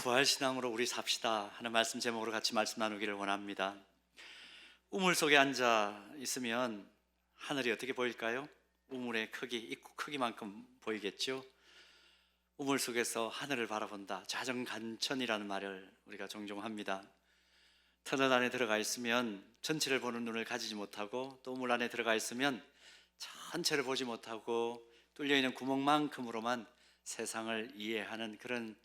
부활신앙으로 우리 삽시다 하는 말씀 제목으로 같이 말씀 나누기를 원합니다. 우물 속에 앉아 있으면 하늘이 어떻게 보일까요? 우물의 크기, 입구 크기만큼 보이겠죠? 우물 속에서 하늘을 바라본다, 좌정간천이라는 말을 우리가 종종 합니다. 터널 안에 들어가 있으면 전체를 보는 눈을 가지지 못하고, 또 우물 안에 들어가 있으면 전체를 보지 못하고 뚫려있는 구멍만큼으로만 세상을 이해하는 그런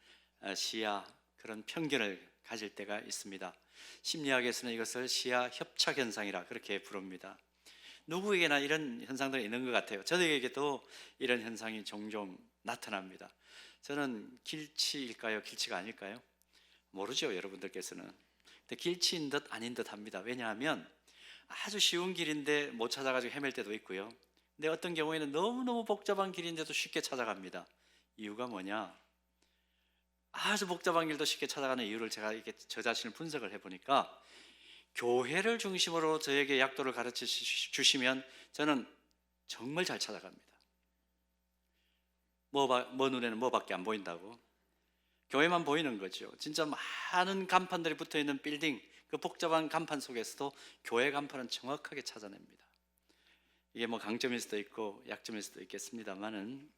시야, 그런 편견을 가질 때가 있습니다. 심리학에서는 이것을 시야 협착 현상이라 그렇게 부릅니다. 누구에게나 이런 현상들이 있는 것 같아요. 저에게도 이런 현상이 종종 나타납니다. 저는 길치일까요? 길치가 아닐까요? 모르죠, 여러분들께서는. 근데 길치인 듯 아닌 듯 합니다. 왜냐하면 아주 쉬운 길인데 못 찾아가지고 헤맬 때도 있고요. 근데 어떤 경우에는 너무너무 복잡한 길인데도 쉽게 찾아갑니다. 이유가 뭐냐? 아주 복잡한 길도 쉽게 찾아가는 이유를 제가 이렇게 저 자신을 분석을 해보니까, 교회를 중심으로 저에게 약도를 가르쳐 주시면 저는 정말 잘 찾아갑니다. 뭐 눈에는 뭐밖에 안 보인다고? 교회만 보이는 거죠. 진짜 많은 간판들이 붙어있는 빌딩, 그 복잡한 간판 속에서도 교회 간판은 정확하게 찾아냅니다. 이게 뭐 강점일 수도 있고 약점일 수도 있겠습니다만은,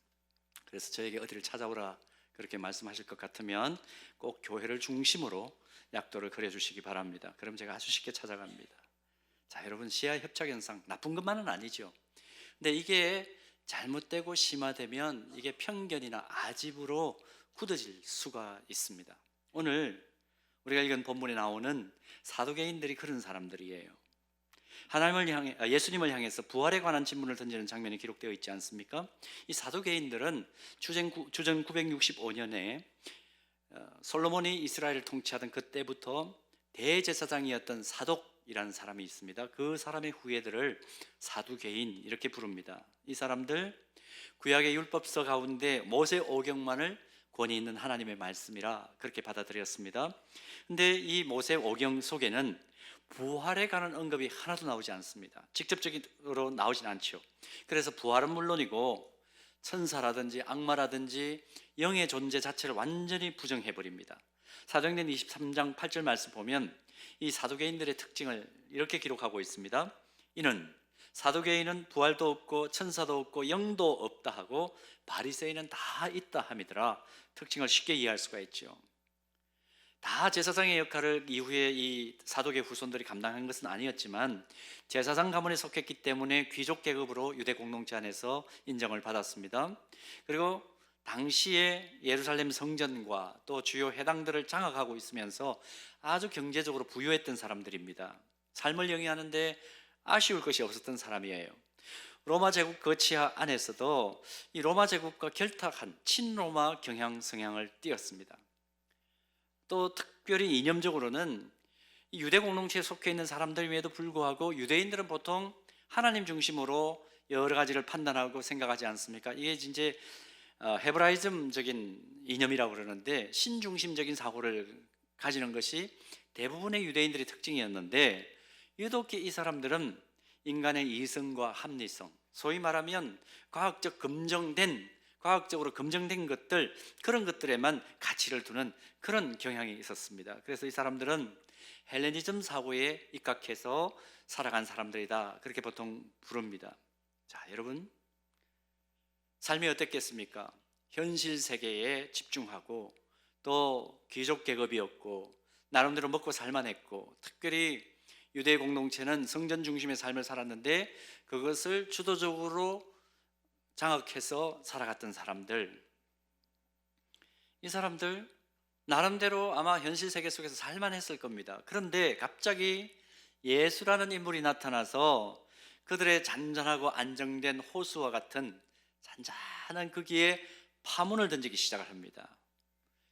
그래서 저에게 어디를 찾아오라 그렇게 말씀하실 것 같으면 꼭 교회를 중심으로 약도를 그려주시기 바랍니다. 그럼 제가 아주 쉽게 찾아갑니다. 자, 여러분, 시야 협착 현상 나쁜 것만은 아니죠. 근데 이게 잘못되고 심화되면 이게 편견이나 아집으로 굳어질 수가 있습니다. 오늘 우리가 읽은 본문에 나오는 사두개인들이 그런 사람들이에요. 예수님을 향해서 부활에 관한 질문을 던지는 장면이 기록되어 있지 않습니까? 이 사두개인들은 주전 965년에 솔로몬이 이스라엘을 통치하던 그때부터 대제사장이었던 사독이라는 사람이 있습니다. 그 사람의 후예들을 사두개인 이렇게 부릅니다. 이 사람들 구약의 율법서 가운데 모세오경만을 권위 있는 하나님의 말씀이라 그렇게 받아들였습니다. 근데 이 모세오경 속에는 부활에 관한 언급이 하나도 나오지 않습니다. 직접적으로 나오진 않죠. 그래서 부활은 물론이고 천사라든지 악마라든지 영의 존재 자체를 완전히 부정해버립니다. 사도행전 23장 8절 말씀 보면 이 사두개인들의 특징을 이렇게 기록하고 있습니다. 이는 사두개인은 부활도 없고 천사도 없고 영도 없다 하고 바리새인은 다 있다 함이더라. 특징을 쉽게 이해할 수가 있죠. 다 제사장의 역할을 이후에 이 사독의 후손들이 감당한 것은 아니었지만 제사장 가문에 속했기 때문에 귀족 계급으로 유대 공동체 안에서 인정을 받았습니다. 그리고 당시에 예루살렘 성전과 또 주요 회당들을 장악하고 있으면서 아주 경제적으로 부유했던 사람들입니다. 삶을 영위하는데 아쉬울 것이 없었던 사람이에요. 로마 제국 거치 안에서도 이 로마 제국과 결탁한 친로마 경향 성향을 띠었습니다. 또 특별히 이념적으로는 유대 공동체에 속해 있는 사람들임에도 불구하고 유대인들은 보통 하나님 중심으로 여러 가지를 판단하고 생각하지 않습니까? 이게 이제 헤브라이즘적인 이념이라고 그러는데, 신중심적인 사고를 가지는 것이 대부분의 유대인들의 특징이었는데, 유독 이 사람들은 인간의 이성과 합리성, 소위 말하면 과학적으로 검증된 것들, 그런 것들에만 가치를 두는 그런 경향이 있었습니다. 그래서 이 사람들은 헬레니즘 사고에 입각해서 살아간 사람들이다 그렇게 보통 부릅니다. 자, 여러분, 삶이 어땠겠습니까? 현실 세계에 집중하고 또 귀족 계급이었고 나름대로 먹고 살만했고, 특별히 유대 공동체는 성전 중심의 삶을 살았는데 그것을 주도적으로 장악해서 살아갔던 사람들, 이 사람들 나름대로 아마 현실 세계 속에서 살만했을 겁니다. 그런데 갑자기 예수라는 인물이 나타나서 그들의 잔잔하고 안정된 호수와 같은 잔잔한 거기에 파문을 던지기 시작을 합니다.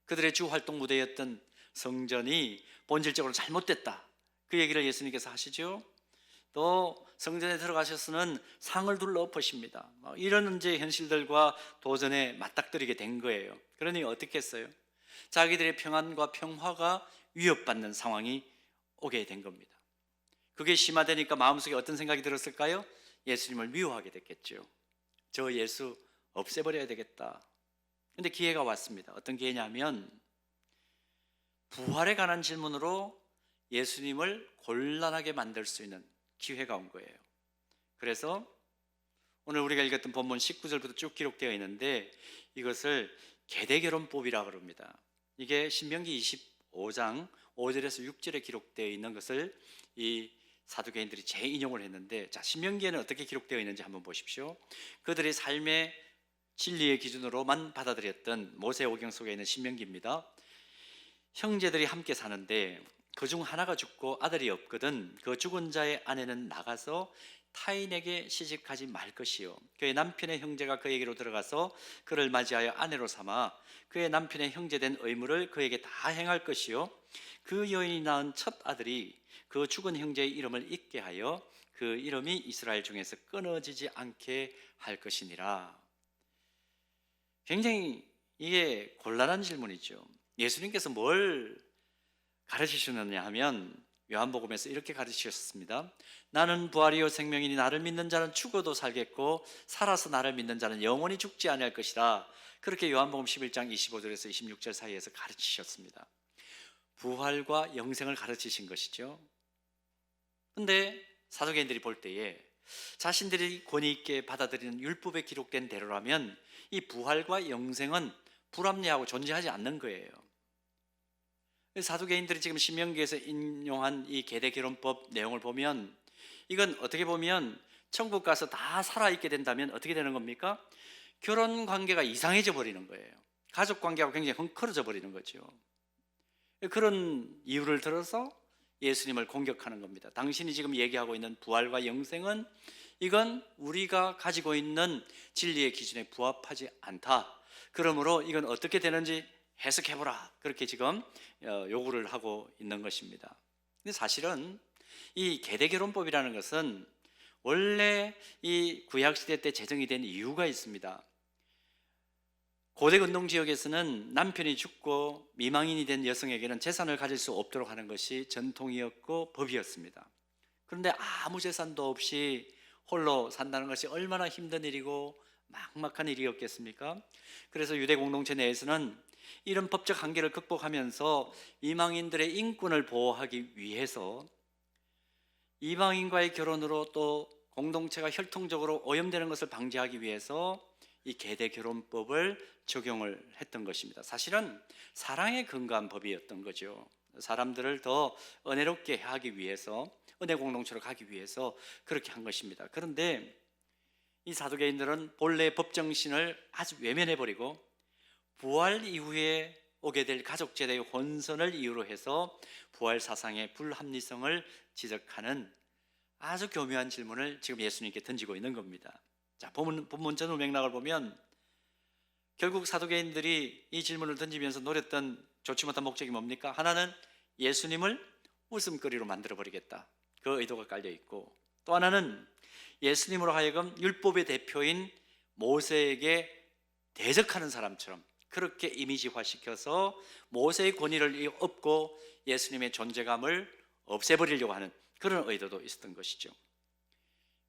그들의 주 활동 무대였던 성전이 본질적으로 잘못됐다, 그 얘기를 예수님께서 하시죠. 또 성전에 들어가셔서는 상을 둘러 엎으십니다. 이런 이제 현실들과 도전에 맞닥뜨리게 된 거예요. 그러니 어떻게 했어요? 자기들의 평안과 평화가 위협받는 상황이 오게 된 겁니다. 그게 심화되니까 마음속에 어떤 생각이 들었을까요? 예수님을 미워하게 됐겠죠. 저 예수 없애버려야 되겠다. 근데 기회가 왔습니다. 어떤 기회냐면 부활에 관한 질문으로 예수님을 곤란하게 만들 수 있는 기회가 온 거예요. 그래서 오늘 우리가 읽었던 본문 19절부터 쭉 기록되어 있는데 이것을 계대결혼법이라고 합니다. 이게 신명기 25장 5절에서 6절에 기록되어 있는 것을 이 사두개인들이 재인용을 했는데, 자, 신명기에는 어떻게 기록되어 있는지 한번 보십시오. 그들의 삶의 진리의 기준으로만 받아들였던 모세오경 속에 있는 신명기입니다. 형제들이 함께 사는데 그중 하나가 죽고 아들이 없거든 그 죽은 자의 아내는 나가서 타인에게 시집가지 말 것이요, 그의 남편의 형제가 그에게로 들어가서 그를 맞이하여 아내로 삼아 그의 남편의 형제된 의무를 그에게 다 행할 것이요, 그 여인이 낳은 첫 아들이 그 죽은 형제의 이름을 잊게 하여 그 이름이 이스라엘 중에서 끊어지지 않게 할 것이니라. 굉장히 이게 곤란한 질문이죠. 예수님께서 뭘 가르치셨느냐 하면 요한복음에서 이렇게 가르치셨습니다. 나는 부활이요 생명이니 나를 믿는 자는 죽어도 살겠고 살아서 나를 믿는 자는 영원히 죽지 아니할 것이라. 그렇게 요한복음 11장 25절에서 26절 사이에서 가르치셨습니다. 부활과 영생을 가르치신 것이죠. 근데 사도개인들이 볼 때에 자신들이 권위 있게 받아들이는 율법에 기록된 대로라면 이 부활과 영생은 불합리하고 존재하지 않는 거예요. 사두개인들이 지금 신명기에서 인용한 이 계대결혼법 내용을 보면 이건 어떻게 보면 천국 가서 다 살아있게 된다면 어떻게 되는 겁니까? 결혼 관계가 이상해져 버리는 거예요. 가족 관계가 굉장히 헝클어져 버리는 거죠. 그런 이유를 들어서 예수님을 공격하는 겁니다. 당신이 지금 얘기하고 있는 부활과 영생은 이건 우리가 가지고 있는 진리의 기준에 부합하지 않다. 그러므로 이건 어떻게 되는지 해석해보라. 그렇게 지금 요구를 하고 있는 것입니다. 근데 사실은 이 계대결혼법이라는 것은 원래 이 구약시대 때 제정이 된 이유가 있습니다. 고대 근동 지역에서는 남편이 죽고 미망인이 된 여성에게는 재산을 가질 수 없도록 하는 것이 전통이었고 법이었습니다. 그런데 아무 재산도 없이 홀로 산다는 것이 얼마나 힘든 일이고 막막한 일이었겠습니까? 그래서 유대 공동체 내에서는 이런 법적 한계를 극복하면서 이방인들의 인권을 보호하기 위해서 이방인과의 결혼으로 또 공동체가 혈통적으로 오염되는 것을 방지하기 위해서 이 계대결혼법을 적용을 했던 것입니다. 사실은 사랑에 근거한 법이었던 거죠. 사람들을 더 은혜롭게 하기 위해서, 은혜 공동체로 가기 위해서 그렇게 한 것입니다. 그런데 이 사두개인들은 본래 법 정신을 아주 외면해버리고 부활 이후에 오게 될 가족 제도의 혼선을 이유로 해서 부활 사상의 불합리성을 지적하는 아주 교묘한 질문을 지금 예수님께 던지고 있는 겁니다. 자, 본문 전후 맥락을 보면 결국 사두개인들이 이 질문을 던지면서 노렸던 좋지 못한 목적이 뭡니까? 하나는 예수님을 웃음거리로 만들어버리겠다, 그 의도가 깔려 있고, 또 하나는 예수님으로 하여금 율법의 대표인 모세에게 대적하는 사람처럼 그렇게 이미지화시켜서 모세의 권위를 업고 예수님의 존재감을 없애버리려고 하는 그런 의도도 있었던 것이죠.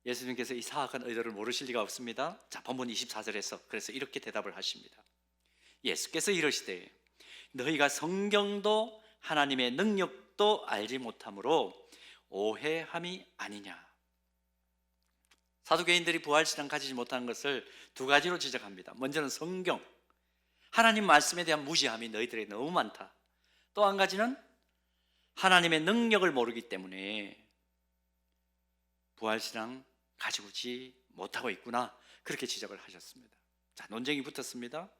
예수님께서 이 사악한 의도를 모르실 리가 없습니다. 자, 본문 24절에서 그래서 이렇게 대답을 하십니다. 예수께서 이르시되 너희가 성경도 하나님의 능력도 알지 못함으로 오해함이 아니냐. 사두개인들이 부활신앙 가지지 못하는 것을 두 가지로 지적합니다. 먼저는 성경, 하나님 말씀에 대한 무지함이 너희들에게 너무 많다. 또 한 가지는 하나님의 능력을 모르기 때문에 부활신앙 가지고 오지 못하고 있구나, 그렇게 지적을 하셨습니다. 자, 논쟁이 붙었습니다.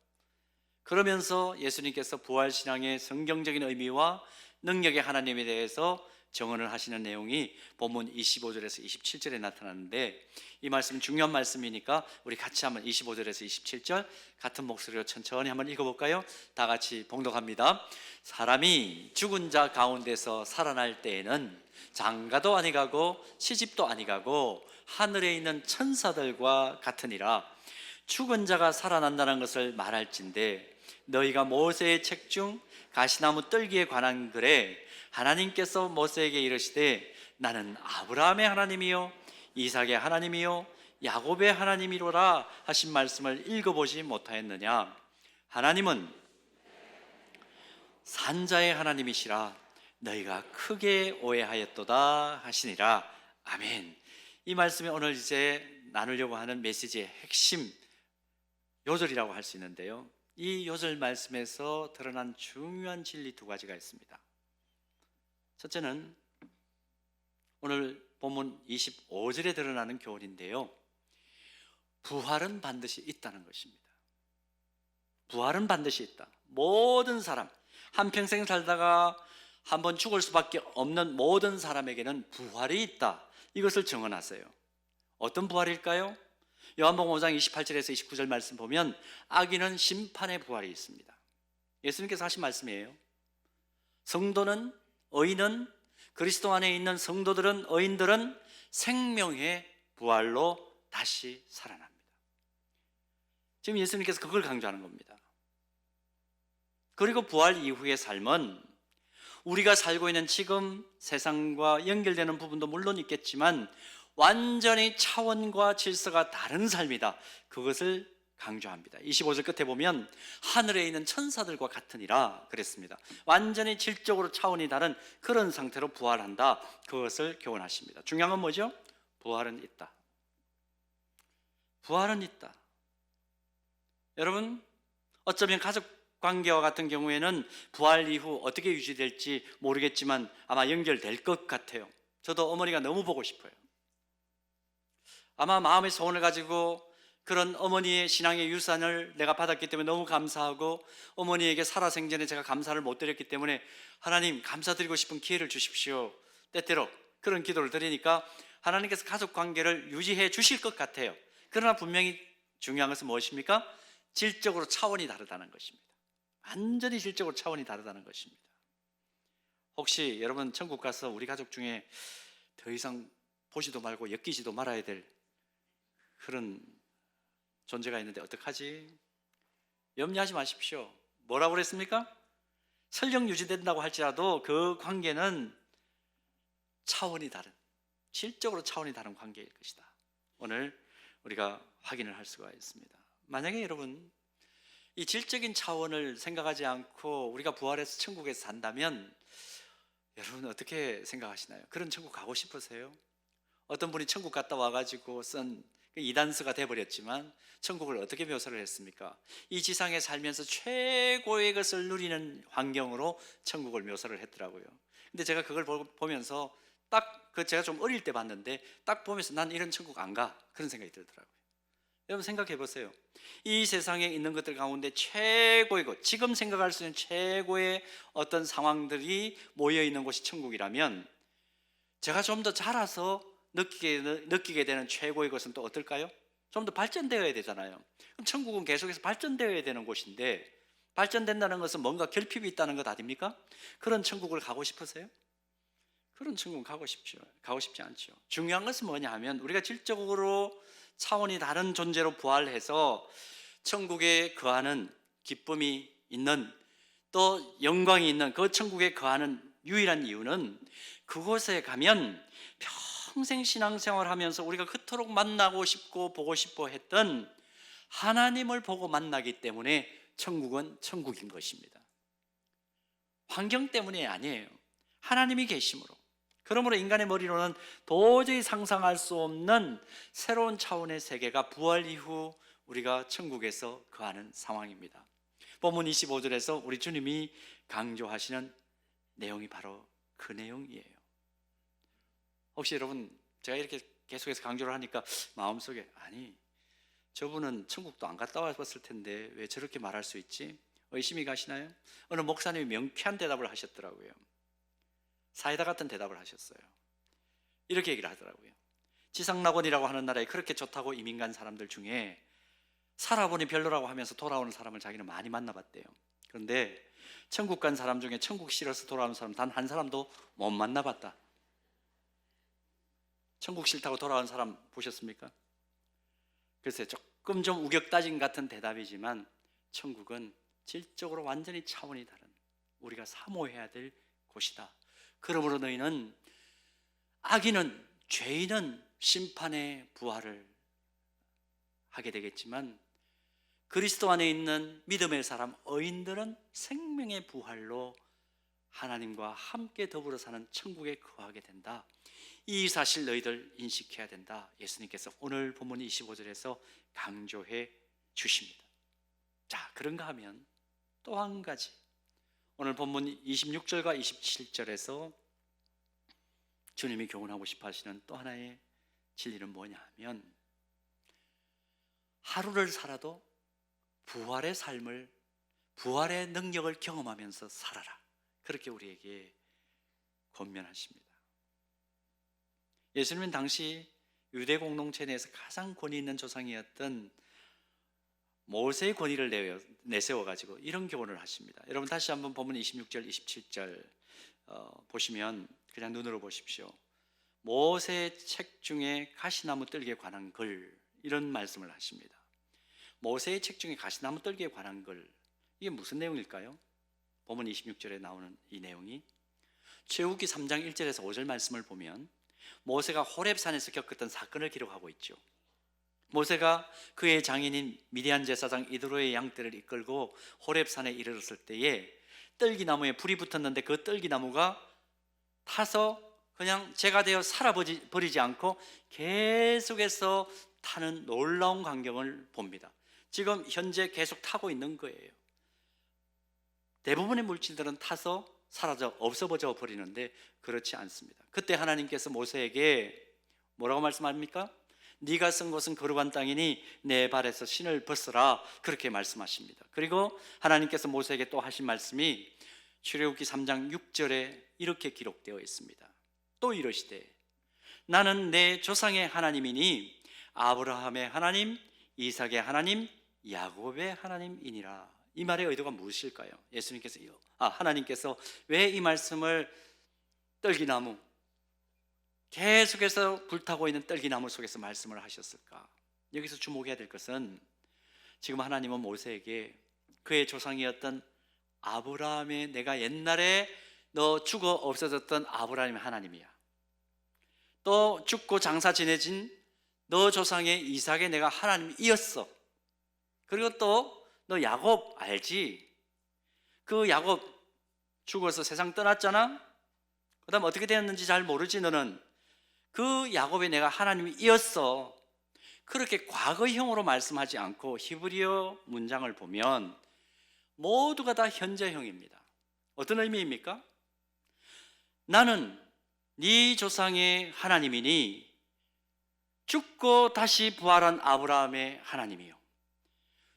그러면서 예수님께서 부활신앙의 성경적인 의미와 능력의 하나님에 대해서 정언을 하시는 내용이 본문 25절에서 27절에 나타나는데, 이 말씀은 중요한 말씀이니까 우리 같이 한번 25절에서 27절 같은 목소리로 천천히 한번 읽어볼까요? 다 같이 봉독합니다. 사람이 죽은 자 가운데서 살아날 때에는 장가도 아니가고 시집도 아니가고 하늘에 있는 천사들과 같으니라. 죽은 자가 살아난다는 것을 말할진대 너희가 모세의 책 중 가시나무 떨기에 관한 글에 하나님께서 모세에게 이르시되 나는 아브라함의 하나님이요 이삭의 하나님이요 야곱의 하나님이로라 하신 말씀을 읽어보지 못하였느냐. 하나님은 산자의 하나님이시라 너희가 크게 오해하였도다 하시니라. 아멘. 이 말씀이 오늘 이제 나누려고 하는 메시지의 핵심 요절이라고 할 수 있는데요, 이 요절 말씀에서 드러난 중요한 진리 두 가지가 있습니다. 첫째는 오늘 본문 25절에 드러나는 교훈인데요, 부활은 반드시 있다는 것입니다. 부활은 반드시 있다. 모든 사람, 한평생 살다가 한번 죽을 수밖에 없는 모든 사람에게는 부활이 있다, 이것을 증언하세요. 어떤 부활일까요? 요한복음 5장 28절에서 29절 말씀 보면 악인은 심판의 부활이 있습니다. 예수님께서 하신 말씀이에요. 성도는, 의인은, 그리스도 안에 있는 성도들은, 의인들은 생명의 부활로 다시 살아납니다. 지금 예수님께서 그걸 강조하는 겁니다. 그리고 부활 이후의 삶은 우리가 살고 있는 지금 세상과 연결되는 부분도 물론 있겠지만 완전히 차원과 질서가 다른 삶이다, 그것을 강조합니다. 25절 끝에 보면 하늘에 있는 천사들과 같으니라 그랬습니다. 완전히 질적으로 차원이 다른 그런 상태로 부활한다, 그것을 교훈하십니다. 중요한 건 뭐죠? 부활은 있다. 부활은 있다. 여러분, 어쩌면 가족 관계와 같은 경우에는 부활 이후 어떻게 유지될지 모르겠지만 아마 연결될 것 같아요. 저도 어머니가 너무 보고 싶어요. 아마 마음의 소원을 가지고 그런 어머니의 신앙의 유산을 내가 받았기 때문에 너무 감사하고, 어머니에게 살아생전에 제가 감사를 못 드렸기 때문에 하나님 감사드리고 싶은 기회를 주십시오, 때때로 그런 기도를 드리니까 하나님께서 가족 관계를 유지해 주실 것 같아요. 그러나 분명히 중요한 것은 무엇입니까? 질적으로 차원이 다르다는 것입니다. 완전히 질적으로 차원이 다르다는 것입니다. 혹시 여러분 천국 가서 우리 가족 중에 더 이상 보지도 말고 엮이지도 말아야 될 그런 존재가 있는데 어떡하지? 염려하지 마십시오. 뭐라고 그랬습니까? 설령 유지된다고 할지라도 그 관계는 차원이 다른, 질적으로 차원이 다른 관계일 것이다. 오늘 우리가 확인을 할 수가 있습니다. 만약에 여러분 이 질적인 차원을 생각하지 않고 우리가 부활해서 천국에서 산다면 여러분 어떻게 생각하시나요? 그런 천국 가고 싶으세요? 어떤 분이 천국 갔다 와가지고 쓴 이단서가 돼버렸지만 천국을 어떻게 묘사를 했습니까? 이 지상에 살면서 최고의 것을 누리는 환경으로 천국을 묘사를 했더라고요. 근데 제가 그걸 보면서 제가 좀 어릴 때 봤는데 딱 보면서 난 이런 천국 안 가, 그런 생각이 들더라고요. 여러분 생각해 보세요. 이 세상에 있는 것들 가운데 최고의 것, 지금 생각할 수 있는 최고의 어떤 상황들이 모여 있는 곳이 천국이라면 제가 좀 더 자라서 느끼게 되는 최고의 것은 또 어떨까요? 좀 더 발전되어야 되잖아요. 그럼 천국은 계속해서 발전되어야 되는 곳인데, 발전된다는 것은 뭔가 결핍이 있다는 것 아닙니까? 그런 천국을 가고 싶으세요? 그런 천국은 가고 싶지 않죠. 중요한 것은 뭐냐 하면 우리가 질적으로 차원이 다른 존재로 부활해서 천국에 거하는 기쁨이 있는, 또 영광이 있는 그 천국에 거하는 유일한 이유는 그곳에 가면 평생 신앙생활하면서 우리가 그토록 만나고 싶고 보고 싶어 했던 하나님을 보고 만나기 때문에 천국은 천국인 것입니다. 환경 때문이 아니에요. 하나님이 계심으로. 그러므로 인간의 머리로는 도저히 상상할 수 없는 새로운 차원의 세계가 부활 이후 우리가 천국에서 거하는 상황입니다. 본문 25절에서 우리 주님이 강조하시는 내용이 바로 그 내용이에요. 혹시 여러분 제가 이렇게 계속해서 강조를 하니까 마음속에 아니 저분은 천국도 안 갔다 왔을 텐데 왜 저렇게 말할 수 있지? 의심이 가시나요? 어느 목사님이 명쾌한 대답을 하셨더라고요. 사이다 같은 대답을 하셨어요. 이렇게 얘기를 하더라고요. 지상낙원이라고 하는 나라에 그렇게 좋다고 이민 간 사람들 중에 살아보니 별로라고 하면서 돌아오는 사람을 자기는 많이 만나봤대요. 그런데 천국 간 사람 중에 천국 싫어서 돌아오는 사람 단 한 사람도 못 만나봤다. 천국 싫다고 돌아온 사람 보셨습니까? 글쎄 조금 좀 우격다짐 같은 대답이지만 천국은 질적으로 완전히 차원이 다른 우리가 사모해야 될 곳이다. 그러므로 너희는 악인은, 죄인은 심판의 부활을 하게 되겠지만 그리스도 안에 있는 믿음의 사람 의인들은 생명의 부활로 하나님과 함께 더불어 사는 천국에 거하게 된다. 이 사실 너희들 인식해야 된다. 예수님께서 오늘 본문 25절에서 강조해 주십니다. 자, 그런가 하면 또 한 가지, 오늘 본문 26절과 27절에서 주님이 교훈하고 싶어 하시는 또 하나의 진리는 뭐냐 하면, 하루를 살아도 부활의 삶을, 부활의 능력을 경험하면서 살아라, 그렇게 우리에게 권면하십니다. 예수님은 당시 유대 공동체 내에서 가장 권위 있는 조상이었던 모세의 권위를 내세워가지고 이런 교훈을 하십니다. 여러분 다시 한번 본문 26절, 27절 보시면 그냥 눈으로 보십시오. 모세의 책 중에 가시나무 뜰기에 관한 글, 이런 말씀을 하십니다. 모세의 책 중에 가시나무 뜰기에 관한 글, 이게 무슨 내용일까요? 본문 26절에 나오는 이 내용이 출애굽기 3장 1절에서 5절 말씀을 보면 모세가 호렙산에서 겪었던 사건을 기록하고 있죠. 모세가 그의 장인인 미디안 제사장 이드로의 양떼를 이끌고 호렙산에 이르렀을 때에 뜰기나무에 불이 붙었는데 그 뜰기나무가 타서 그냥 재가 되어 살아버리지 않고 계속해서 타는 놀라운 광경을 봅니다. 지금 현재 계속 타고 있는 거예요. 대부분의 물질들은 타서 사라져 없어져 버리는데 그렇지 않습니다. 그때 하나님께서 모세에게 뭐라고 말씀합니까? 네가 쓴 곳은 거룩한 땅이니 내 발에서 신을 벗으라, 그렇게 말씀하십니다. 그리고 하나님께서 모세에게 또 하신 말씀이 출애굽기 3장 6절에 이렇게 기록되어 있습니다. 또 이러시되 나는 내 조상의 하나님이니 아브라함의 하나님, 이삭의 하나님, 야곱의 하나님이니라. 이 말의 의도가 무엇일까요? 하나님께서 왜 이 말씀을 뜰기나무, 계속해서 불타고 있는 뜰기나무 속에서 말씀을 하셨을까? 여기서 주목해야 될 것은 지금 하나님은 모세에게 그의 조상이었던 아브라함의, 내가 옛날에 너 죽어 없어졌던 아브라함의 하나님이야. 또 죽고 장사 지내진 너 조상의 이삭의 내가 하나님이었어. 그리고 또 너 야곱 알지? 그 야곱 죽어서 세상 떠났잖아? 그 다음 어떻게 되었는지 잘 모르지 너는? 그 야곱의 내가 하나님이었어. 그렇게 과거형으로 말씀하지 않고 히브리어 문장을 보면 모두가 다 현재형입니다. 어떤 의미입니까? 나는 네 조상의 하나님이니 죽고 다시 부활한 아브라함의 하나님이요,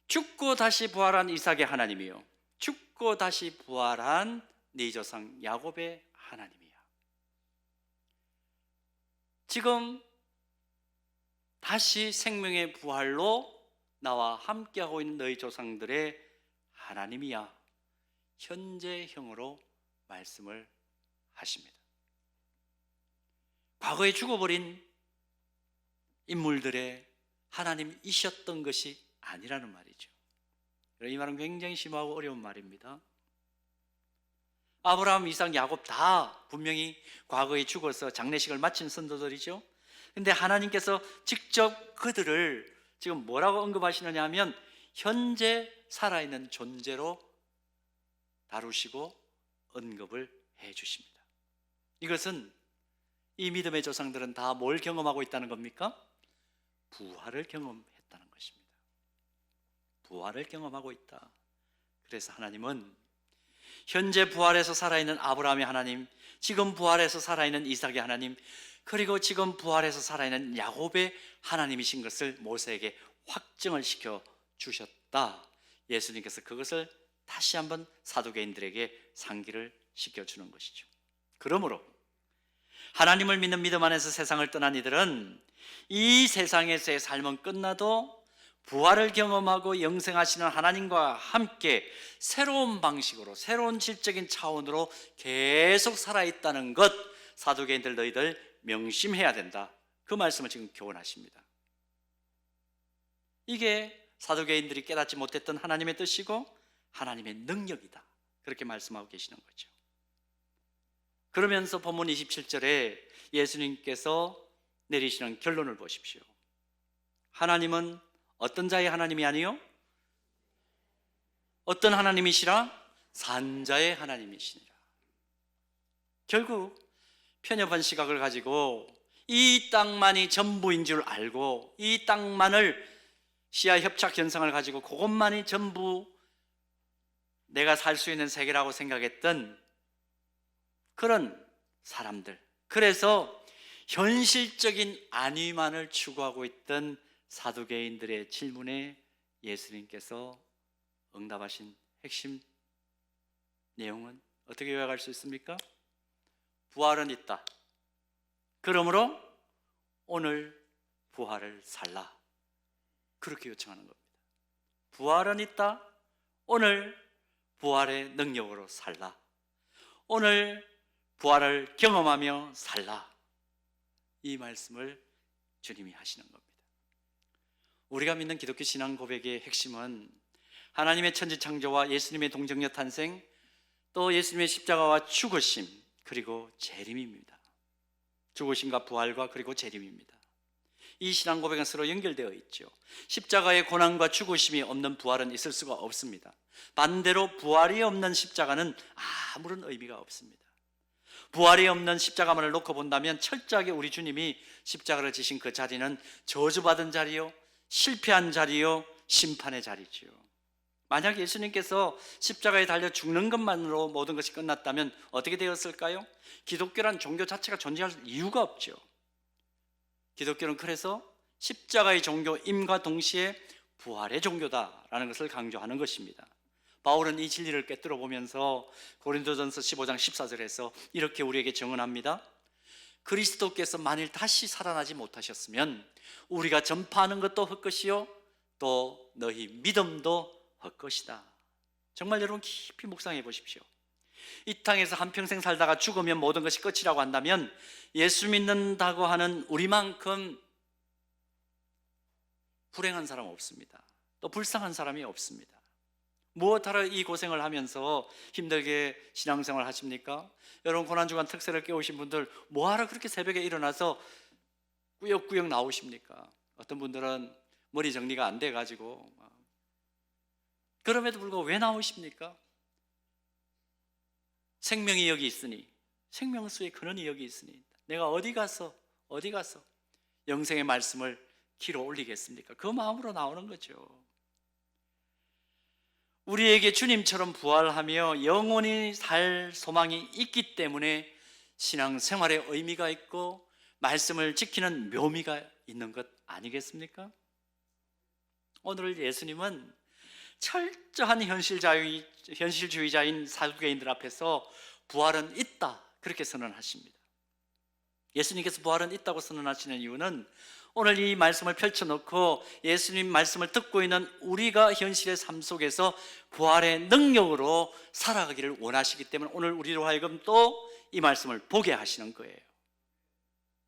죽고 다시 부활한 이삭의 하나님이요, 죽고 다시 부활한 네 조상 야곱의 하나님이야. 지금 다시 생명의 부활로 나와 함께하고 있는 너희 조상들의 하나님이야. 현재형으로 말씀을 하십니다. 과거에 죽어버린 인물들의 하나님이셨던 것이 아니라는 말이죠. 이 말은 굉장히 심하고 어려운 말입니다. 아브라함, 이삭, 야곱 다 분명히 과거에 죽어서 장례식을 마친 선조들이죠. 근데 하나님께서 직접 그들을 지금 뭐라고 언급하시느냐 하면 현재 살아있는 존재로 다루시고 언급을 해 주십니다. 이것은 이 믿음의 조상들은 다 뭘 경험하고 있다는 겁니까? 부활을 경험했다는 것입니다. 부활을 경험하고 있다. 그래서 하나님은 현재 부활해서 살아있는 아브라함의 하나님, 지금 부활해서 살아있는 이삭의 하나님, 그리고 지금 부활해서 살아있는 야곱의 하나님이신 것을 모세에게 확증을 시켜 주셨다. 예수님께서 그것을 다시 한번 사두개인들에게 상기를 시켜주는 것이죠. 그러므로 하나님을 믿는 믿음 안에서 세상을 떠난 이들은 이 세상에서의 삶은 끝나도 부활을 경험하고 영생하시는 하나님과 함께 새로운 방식으로, 새로운 질적인 차원으로 계속 살아있다는 것, 사두개인들 너희들 명심해야 된다. 그 말씀을 지금 교훈하십니다. 이게 사두개인들이 깨닫지 못했던 하나님의 뜻이고 하나님의 능력이다. 그렇게 말씀하고 계시는 거죠. 그러면서 본문 27절에 예수님께서 내리시는 결론을 보십시오. 하나님은 어떤 자의 하나님이 아니요? 어떤 하나님이시라? 산자의 하나님이시니라. 결국 편협한 시각을 가지고 이 땅만이 전부인 줄 알고 이 땅만을 시야 협착 현상을 가지고 그것만이 전부 내가 살 수 있는 세계라고 생각했던 그런 사람들, 그래서 현실적인 안위만을 추구하고 있던 사두개인들의 질문에 예수님께서 응답하신 핵심 내용은 어떻게 요약할 수 있습니까? 부활은 있다. 그러므로 오늘 부활을 살라. 그렇게 요청하는 겁니다. 부활은 있다. 오늘 부활의 능력으로 살라. 오늘 부활을 경험하며 살라. 이 말씀을 주님이 하시는 겁니다. 우리가 믿는 기독교 신앙 고백의 핵심은 하나님의 천지창조와 예수님의 동정녀 탄생, 또 예수님의 십자가와 죽으심, 그리고 재림입니다. 죽으심과 부활과 그리고 재림입니다. 이 신앙 고백은 서로 연결되어 있죠. 십자가의 고난과 죽으심이 없는 부활은 있을 수가 없습니다. 반대로 부활이 없는 십자가는 아무런 의미가 없습니다. 부활이 없는 십자가만을 놓고 본다면 철저하게 우리 주님이 십자가를 지신 그 자리는 저주받은 자리요, 실패한 자리요, 심판의 자리지요. 만약 예수님께서 십자가에 달려 죽는 것만으로 모든 것이 끝났다면 어떻게 되었을까요? 기독교란 종교 자체가 존재할 이유가 없죠. 기독교는 그래서 십자가의 종교임과 동시에 부활의 종교다라는 것을 강조하는 것입니다. 바울은 이 진리를 꿰뚫어 보면서 고린도전서 15장 14절에서 이렇게 우리에게 증언합니다. 그리스도께서 만일 다시 살아나지 못하셨으면 우리가 전파하는 것도 헛것이요 또 너희 믿음도 헛것이다. 정말 여러분 깊이 묵상해 보십시오. 이 땅에서 한평생 살다가 죽으면 모든 것이 끝이라고 한다면 예수 믿는다고 하는 우리만큼 불행한 사람 없습니다. 또 불쌍한 사람이 없습니다. 무엇하러 이 고생을 하면서 힘들게 신앙생활 하십니까? 여러분 고난주간 특세를 깨우신 분들 뭐하러 그렇게 새벽에 일어나서 꾸역꾸역 나오십니까? 어떤 분들은 머리 정리가 안 돼가지고 그럼에도 불구하고 왜 나오십니까? 생명이 여기 있으니, 생명수의 근원이 여기 있으니 내가 어디 가서 영생의 말씀을 길어 올리겠습니까? 그 마음으로 나오는 거죠. 우리에게 주님처럼 부활하며 영원히 살 소망이 있기 때문에 신앙생활에 의미가 있고 말씀을 지키는 묘미가 있는 것 아니겠습니까? 오늘 예수님은 철저한 현실주의자인 사두개인들 앞에서 부활은 있다 그렇게 선언하십니다. 예수님께서 부활은 있다고 선언하시는 이유는 오늘 이 말씀을 펼쳐놓고 예수님 말씀을 듣고 있는 우리가 현실의 삶 속에서 부활의 능력으로 살아가기를 원하시기 때문에 오늘 우리로 하여금 또 이 말씀을 보게 하시는 거예요.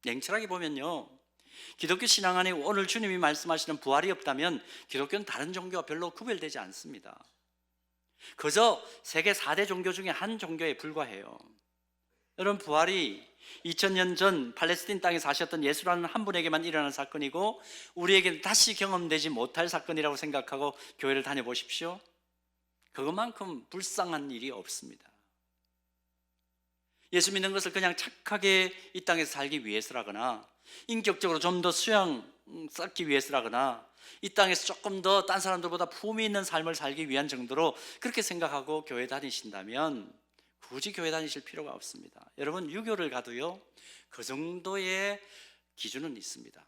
냉철하게 보면요, 기독교 신앙 안에 오늘 주님이 말씀하시는 부활이 없다면 기독교는 다른 종교와 별로 구별되지 않습니다. 그저 세계 4대 종교 중에 한 종교에 불과해요. 여러분, 부활이 2000년 전 팔레스틴 땅에 사셨던 예수라는 한 분에게만 일어난 사건이고 우리에게는 다시 경험되지 못할 사건이라고 생각하고 교회를 다녀보십시오. 그것만큼 불쌍한 일이 없습니다. 예수 믿는 것을 그냥 착하게 이 땅에서 살기 위해서라거나 인격적으로 좀 더 수양 쌓기 위해서라거나 이 땅에서 조금 더 딴 사람들보다 품위 있는 삶을 살기 위한 정도로 그렇게 생각하고 교회 다니신다면 굳이 교회 다니실 필요가 없습니다. 여러분, 유교를 가도요 그 정도의 기준은 있습니다.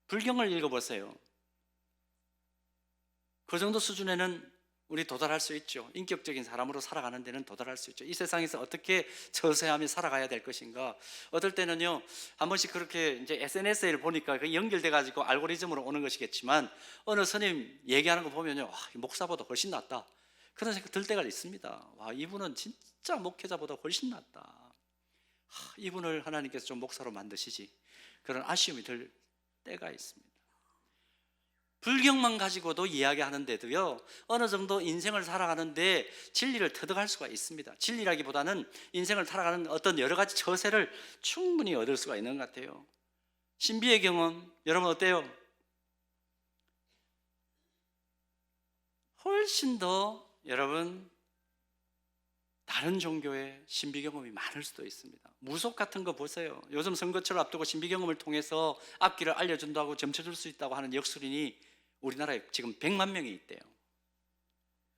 불경을 읽어보세요. 그 정도 수준에는 우리 도달할 수 있죠. 인격적인 사람으로 살아가는 데는 도달할 수 있죠. 이 세상에서 어떻게 처세하며 살아가야 될 것인가. 어떨 때는요 한 번씩 그렇게 이제 SNS를 보니까 그 연결돼 가지고 알고리즘으로 오는 것이겠지만 어느 스님 얘기하는 거 보면요, 와, 목사보다 훨씬 낫다 그런 생각 들 때가 있습니다. 와, 이분은 진짜 목회자보다 훨씬 낫다. 이분을 하나님께서 좀 목사로 만드시지, 그런 아쉬움이 들 때가 있습니다. 불경만 가지고도 이야기하는데도요 어느 정도 인생을 살아가는데 진리를 터득할 수가 있습니다. 진리라기보다는 인생을 살아가는 어떤 여러 가지 처세를 충분히 얻을 수가 있는 것 같아요. 신비의 경험 여러분 어때요? 훨씬 더 여러분, 다른 종교의 신비 경험이 많을 수도 있습니다. 무속 같은 거 보세요. 요즘 선거철을 앞두고 신비 경험을 통해서 앞길을 알려준다고 점쳐줄 수 있다고 하는 역술인이 우리나라에 지금 100만 명이 있대요.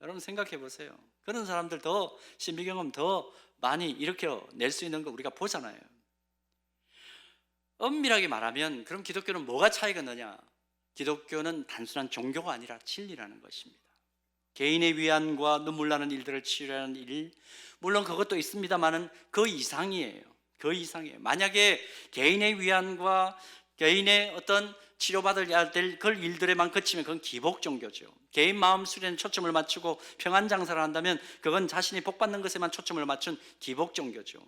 여러분 생각해 보세요. 그런 사람들 더 신비 경험 더 많이 일으켜낼 수 있는 거 우리가 보잖아요. 엄밀하게 말하면 그럼 기독교는 뭐가 차이가 나냐? 기독교는 단순한 종교가 아니라 진리라는 것입니다. 개인의 위안과 눈물 나는 일들을 치유하는 일, 물론 그것도 있습니다만은 그 이상이에요. 그 이상이에요. 만약에 개인의 위안과 개인의 어떤 치료받아야 될 그 일들에만 그치면 그건 기복 종교죠. 개인 마음 수련에 초점을 맞추고 평안 장사를 한다면 그건 자신이 복받는 것에만 초점을 맞춘 기복 종교죠.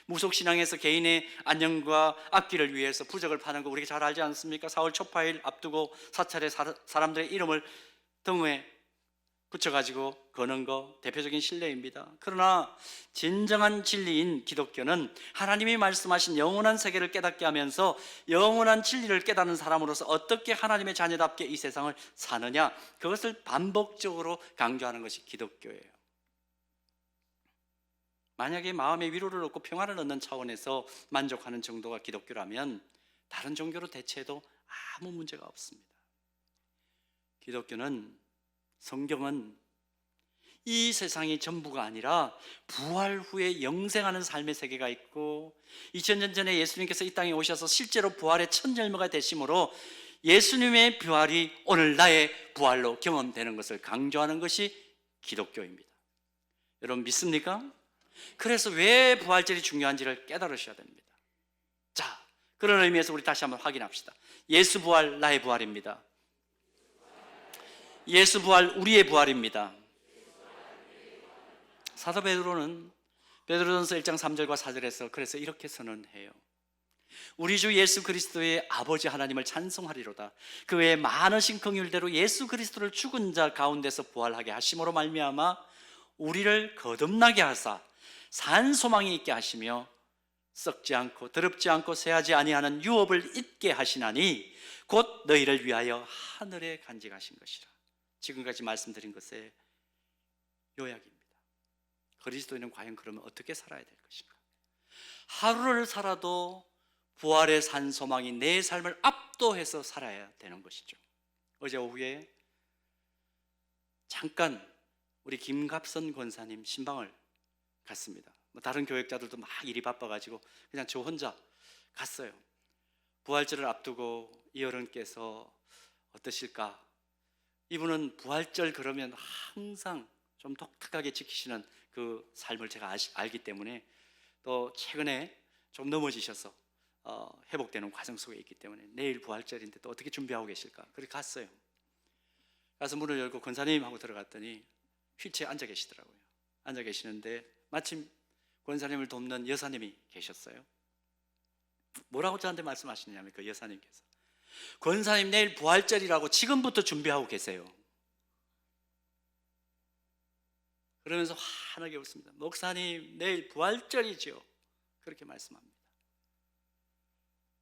무속 신앙에서 개인의 안녕과 앞길을 위해서 부적을 파는 거 우리가 잘 알지 않습니까? 4월 초파일 앞두고 사찰에 사람들의 이름을 등에 붙여가지고 거는 거 대표적인 신뢰입니다. 그러나 진정한 진리인 기독교는 하나님이 말씀하신 영원한 세계를 깨닫게 하면서 영원한 진리를 깨닫는 사람으로서 어떻게 하나님의 자녀답게 이 세상을 사느냐, 그것을 반복적으로 강조하는 것이 기독교예요. 만약에 마음의 위로를 얻고 평안을 얻는 차원에서 만족하는 정도가 기독교라면 다른 종교로 대체해도 아무 문제가 없습니다. 기독교는, 성경은 이 세상이 전부가 아니라 부활 후에 영생하는 삶의 세계가 있고 2000년 전에 예수님께서 이 땅에 오셔서 실제로 부활의 첫 열매가 되심으로 예수님의 부활이 오늘 나의 부활로 경험되는 것을 강조하는 것이 기독교입니다. 여러분 믿습니까? 그래서 왜 부활절이 중요한지를 깨달으셔야 됩니다. 자, 그런 의미에서 우리 다시 한번 확인합시다. 예수 부활 나의 부활입니다. 예수 부활 우리의 부활입니다. 사도 베드로는 베드로전서 1장 3절과 4절에서 그래서 이렇게 선언해요. 우리 주 예수 그리스도의 아버지 하나님을 찬송하리로다. 그 외에 많으신 긍휼대로 예수 그리스도를 죽은 자 가운데서 부활하게 하심으로 말미암아 우리를 거듭나게 하사 산 소망이 있게 하시며 썩지 않고 더럽지 않고 쇠하지 아니하는 유업을 잊게 하시나니 곧 너희를 위하여 하늘에 간직하신 것이라. 지금까지 말씀드린 것의 요약입니다. 그리스도인은 과연 그러면 어떻게 살아야 될 것인가? 하루를 살아도 부활의 산 소망이 내 삶을 압도해서 살아야 되는 것이죠. 어제 오후에 잠깐 우리 김갑선 권사님 신방을 갔습니다. 다른 교역자들도 막 일이 바빠가지고 그냥 저 혼자 갔어요. 부활절을 앞두고 이 어른께서 어떠실까? 이분은 부활절 그러면 항상 좀 독특하게 지키시는 그 삶을 제가 알기 때문에 또 최근에 좀 넘어지셔서 회복되는 과정 속에 있기 때문에 내일 부활절인데 또 어떻게 준비하고 계실까? 그렇게 갔어요. 가서 문을 열고 권사님 하고 들어갔더니 휠체어에 앉아 계시더라고요. 앉아 계시는데 마침 권사님을 돕는 여사님이 계셨어요. 뭐라고 저한테 말씀하시냐면 그 여사님께서 권사님 내일 부활절이라고 지금부터 준비하고 계세요. 그러면서 환하게 웃습니다. 목사님 내일 부활절이죠. 그렇게 말씀합니다.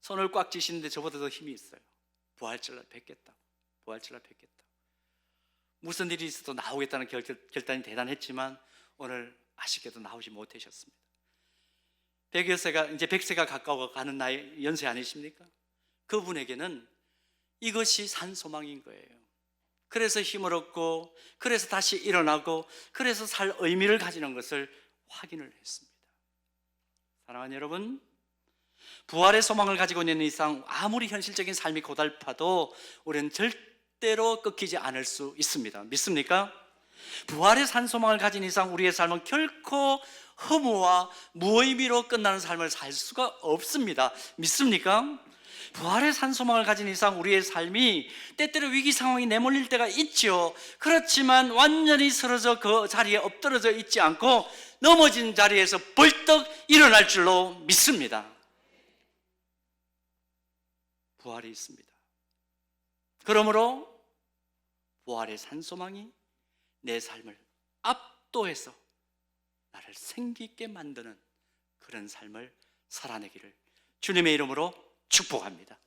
손을 꽉 쥐시는데 저보다 더 힘이 있어요. 부활절날 뵙겠다고. 부활절날 뵙겠다고. 무슨 일이 있어도 나오겠다는 결단이 대단했지만 오늘 아쉽게도 나오지 못하셨습니다. 100여세가 이제 100세가 가까워 가는 나이 연세 아니십니까? 그분에게는 이것이 산소망인 거예요. 그래서 힘을 얻고 그래서 다시 일어나고 그래서 살 의미를 가지는 것을 확인을 했습니다. 사랑하는 여러분, 부활의 소망을 가지고 있는 이상 아무리 현실적인 삶이 고달파도 우리는 절대로 꺾이지 않을 수 있습니다. 믿습니까? 부활의 산소망을 가진 이상 우리의 삶은 결코 허무와 무의미로 끝나는 삶을 살 수가 없습니다. 믿습니까? 부활의 산소망을 가진 이상 우리의 삶이 때때로 위기 상황이 내몰릴 때가 있죠. 그렇지만 완전히 쓰러져 그 자리에 엎드러져 있지 않고 넘어진 자리에서 벌떡 일어날 줄로 믿습니다. 부활이 있습니다. 그러므로 부활의 산소망이 내 삶을 압도해서 나를 생기있게 만드는 그런 삶을 살아내기를 주님의 이름으로 축복합니다.